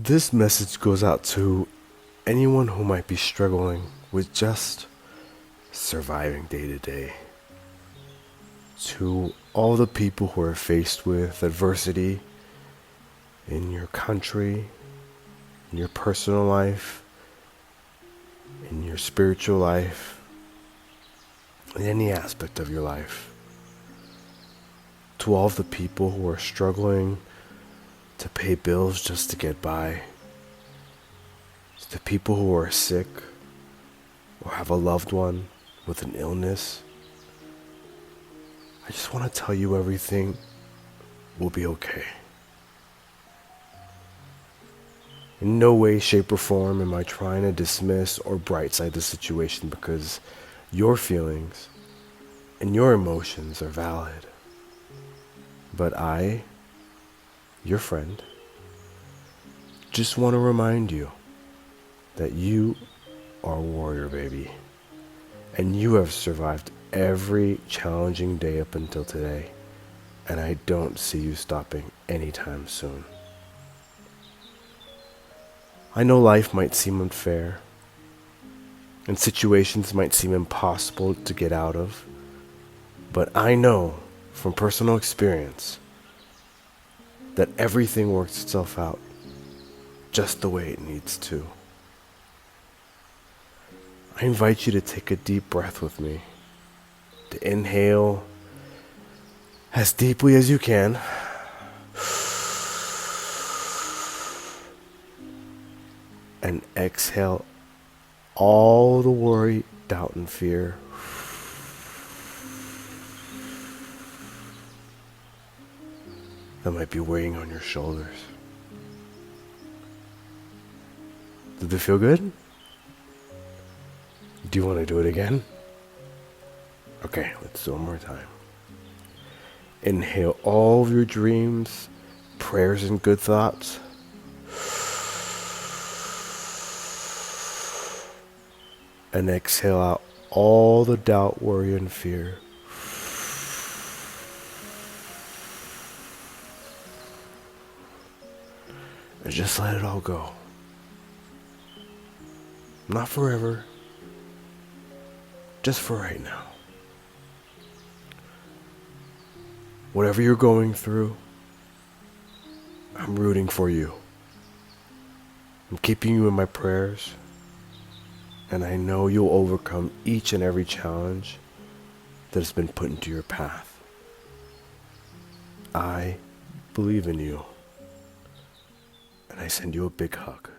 This message goes out to anyone who might be struggling with just surviving day to day. To all the people who are faced with adversity in your country, in your personal life, in your spiritual life, in any aspect of your life. To all of the people who are struggling to pay bills just to get by. To the people who are sick or have a loved one with an illness. I just want to tell you everything will be okay. In no way, shape, or form am I trying to dismiss or brightside the situation, because your feelings and your emotions are valid. But I, your friend, just want to remind you that you are a warrior, baby. And you have survived every challenging day up until today. And I don't see you stopping anytime soon. I know life might seem unfair, and situations might seem impossible to get out of, but I know from personal experience that everything works itself out just the way it needs to. I invite you to take a deep breath with me, to inhale as deeply as you can, and exhale all the worry, doubt, and fear. That might be weighing on your shoulders. Did it feel good? Do you want to do it again? Okay, let's do it one more time. Inhale all of your dreams, prayers, and good thoughts. And exhale out all the doubt, worry, and fear. And just let it all go. Not forever, just for right now. Whatever you're going through, I'm rooting for you. I'm keeping you in my prayers. And I know you'll overcome each and every challenge that has been put into your path. I believe in you. And I send you a big hug.